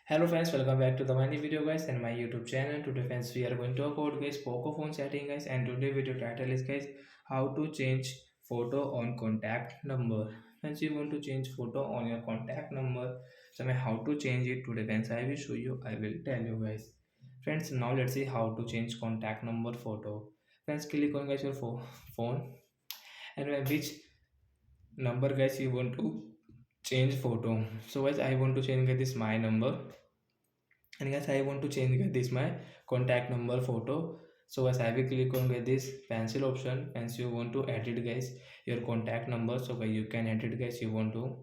Hello friends, welcome back to the my new video guys and my YouTube channel. Today friends we are going to talk about guys Poco phone setting guys, and today video title is guys how to change photo on contact number. Friends, you want to change photo on your contact number, so how to change it today friends I will show you, I will tell you guys. Friends, now let's see how to change contact number photo. Friends, click on guys your phone, and which number guys you want to change photo. So guys I want to change this my number, and guys I want to change this my contact number photo. So guys I will click on this pencil option, and you want to edit guys your contact number, so guys you can edit guys, you want to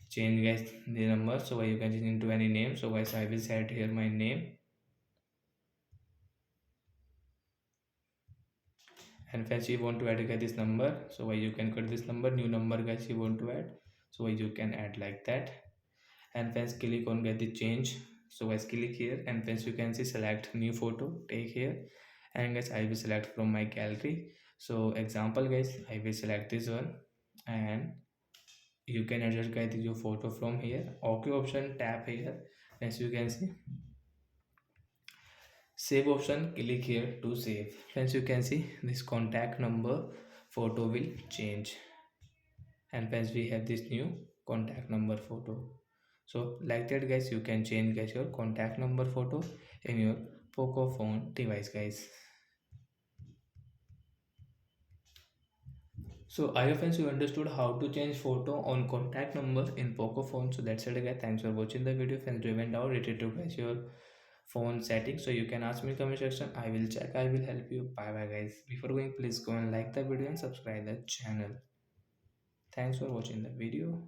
change guys the number, so guys you can change into any name. So guys I will set here my name, and first you want to add guys this number, so guys you can cut this number, new number guys you want to add, so guys you can add like that. And first click on get the change, so guys click here, and first you can see select new photo, take here, and guys I will select from my gallery. So example guys I will select this one, and you can adjust guys your photo from here. OK option, tap here, as you can see save option, click here to save. As you can see this contact number photo will change, and as we have this new contact number photo. So like that guys you can change guys your contact number photo in your Poco phone device guys. So I hope friends you understood how to change photo on contact number in Poco phone. So that's it guys, thanks for watching the video. Friends, driven down related to guys your phone settings, so you can ask me in comment section, I will check, I will help you. Bye bye guys. Before going, please go and like the video and subscribe the channel. Thanks for watching the video.